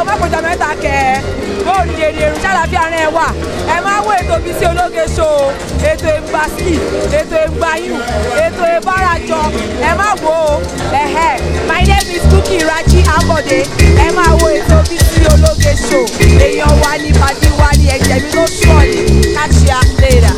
o má kọjá mẹ́ta kẹ́ ó ní èrè èrò ṣàlàfíà rẹ̀ wà ẹ máa wo ètò Bisi ológe show ètò ìgbàsí ètò ìgbàyùn ètò ìbárajọ ẹ má wo my name is Cookie Raji Ambode ẹ máa wo ètò Bisi ológe show èèyàn wa ní pàdé wa ní ẹ̀jẹ̀ mi ló sọ̀ ní catch ya later.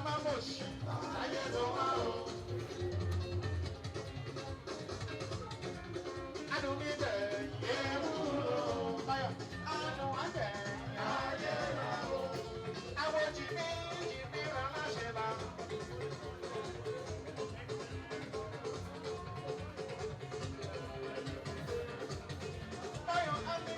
Vamos, ayé ló wá o. Adùn mi bẹ̀ yé wúlò báyọ̀. Adùn wá bẹ̀ ayé lọ o. Àwọn jìnnì rán láṣẹ bá. Báyọ̀ á ní.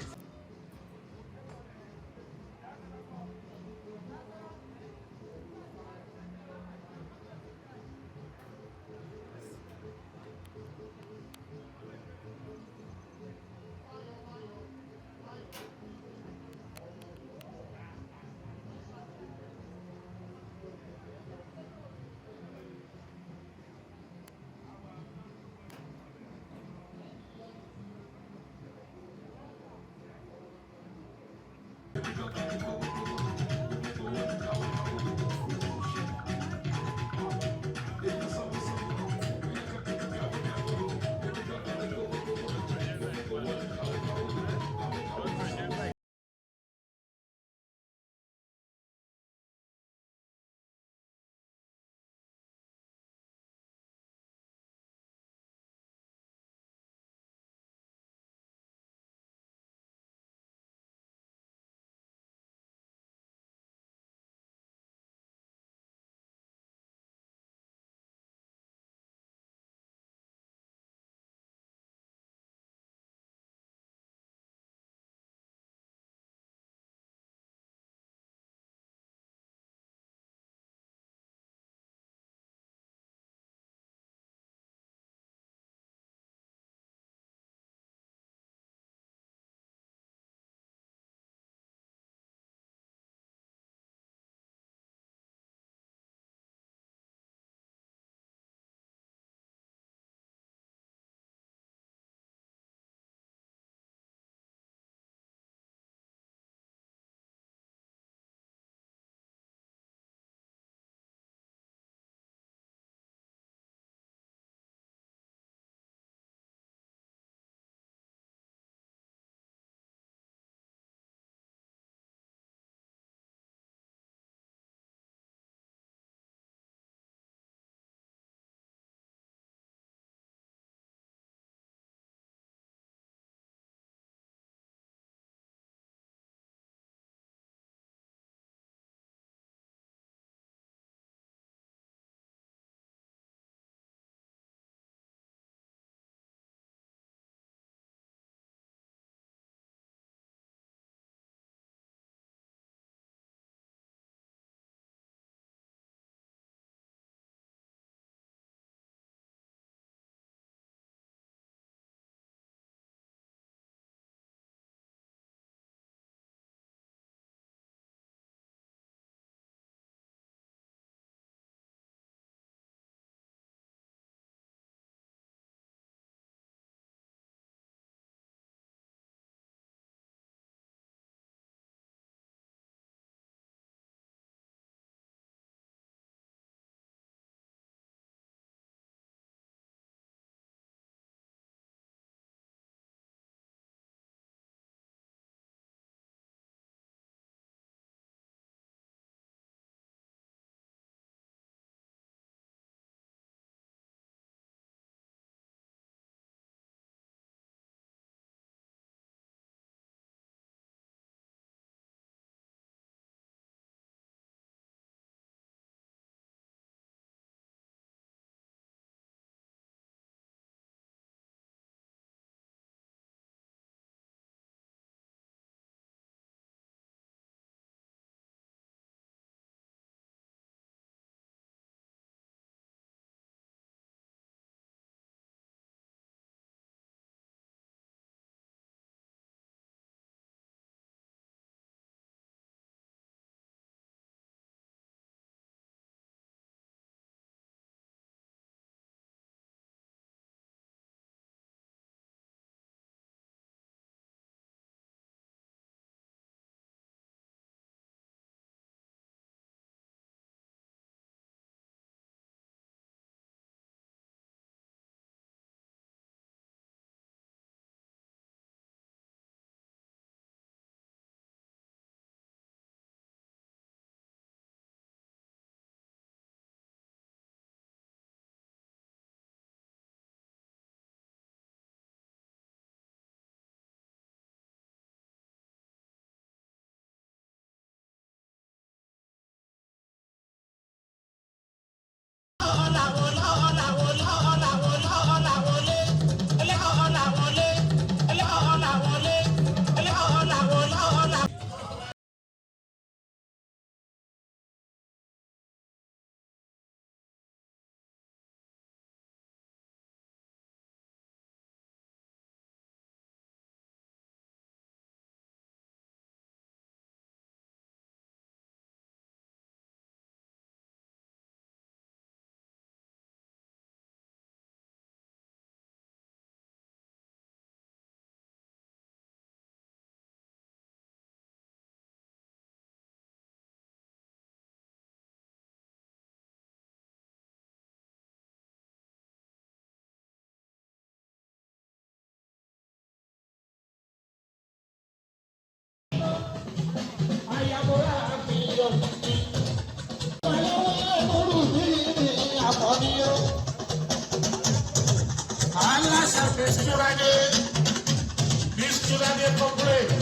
Túnádé kọ́pẹ́rẹ́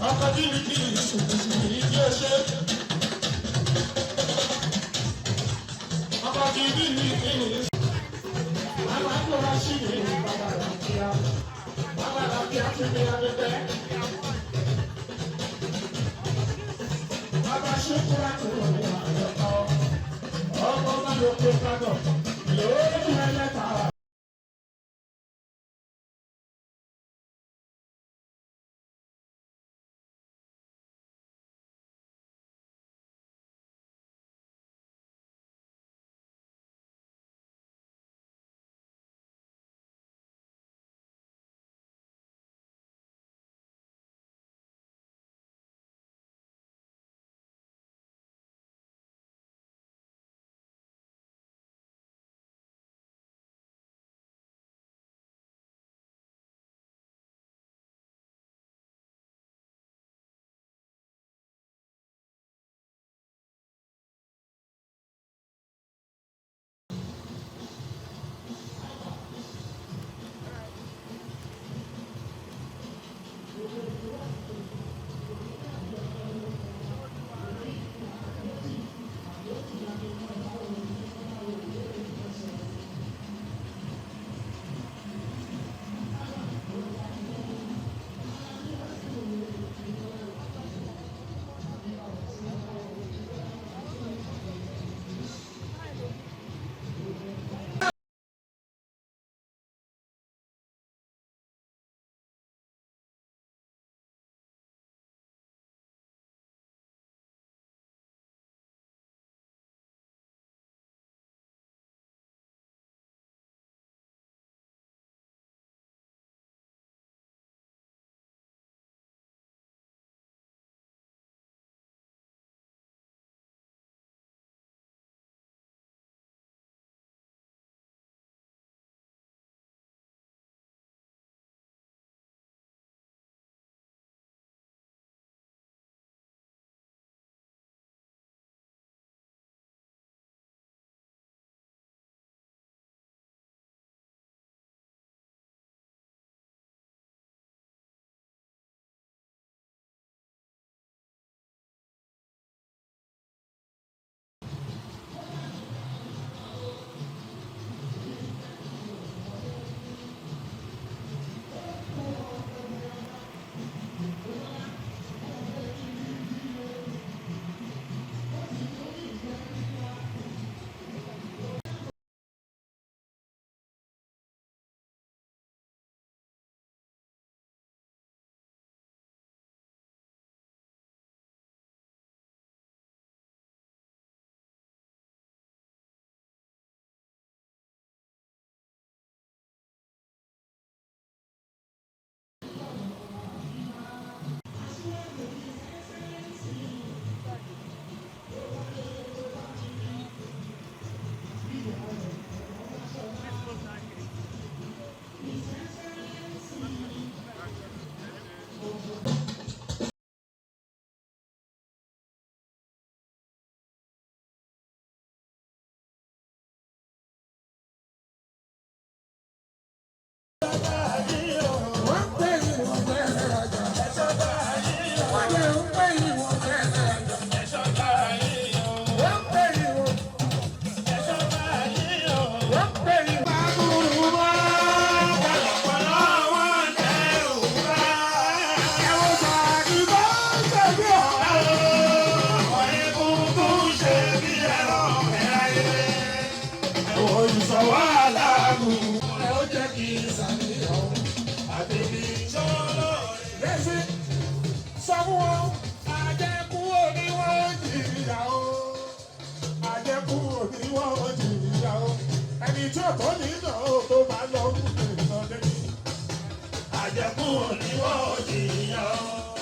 ọkọ̀ bíbí ìdí ọṣẹ́ ọkọ̀ bíbí bàbá tó wá sí ní bàbá làkíá tó ní abẹ́bẹ́ bàbá ṣókúrà tó wọ̀ ní àjọpọ̀ ọkọ̀ bá ló pé kájọ lórí ẹlẹ́ta. Ẹni tí ọ̀tọ̀ nínú tó bá lọ ń gbé ìsọdẹ́ yìí. Àjẹkù òníwọ̀ jìyà.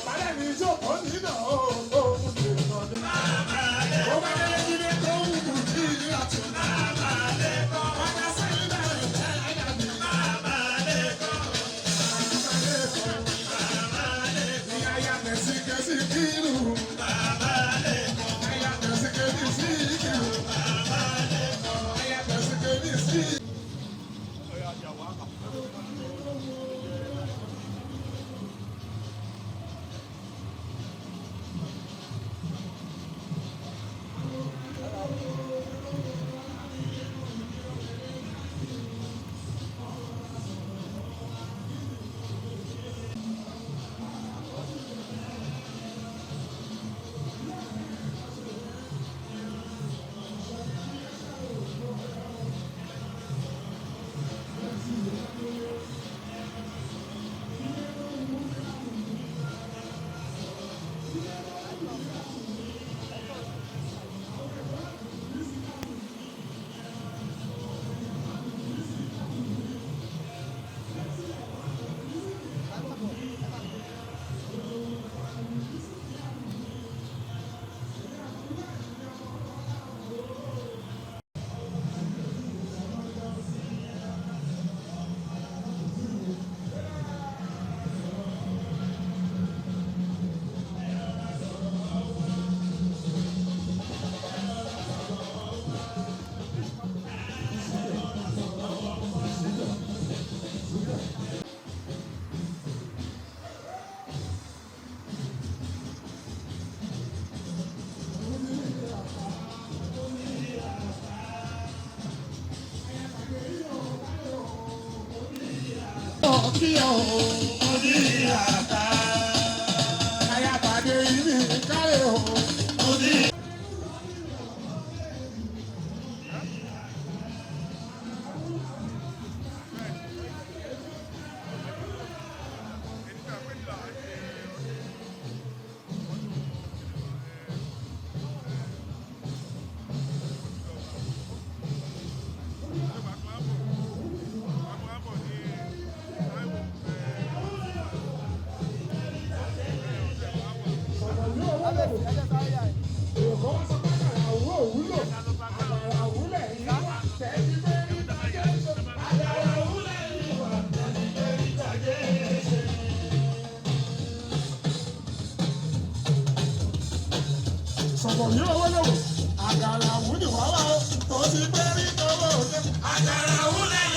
Bàdé ní tí ọ̀tọ̀ nínú tó ń gbé ìsọdẹ́. Ó bá dé jíde tó ń kù sí ìyàtọ̀. Bàdé sẹ́yìn náà ẹ̀ ẹ̀yàbí. Ìyá ya tẹ̀sí kẹ́sì kírù. Ẹ̀yà tẹ̀sí kẹ́sì sí kírù. Ẹ̀yà tẹ̀sí kẹ́sì sí. kí ọ oní àtà. Ayábàdé ìní kárẹ̀ o oní. Sọ̀rọ̀ yóò wọlé wò, àgàrà wúni wàhálà ó, tó ti gbé rí tọwọ́ òde. Àgàrà wúlẹ̀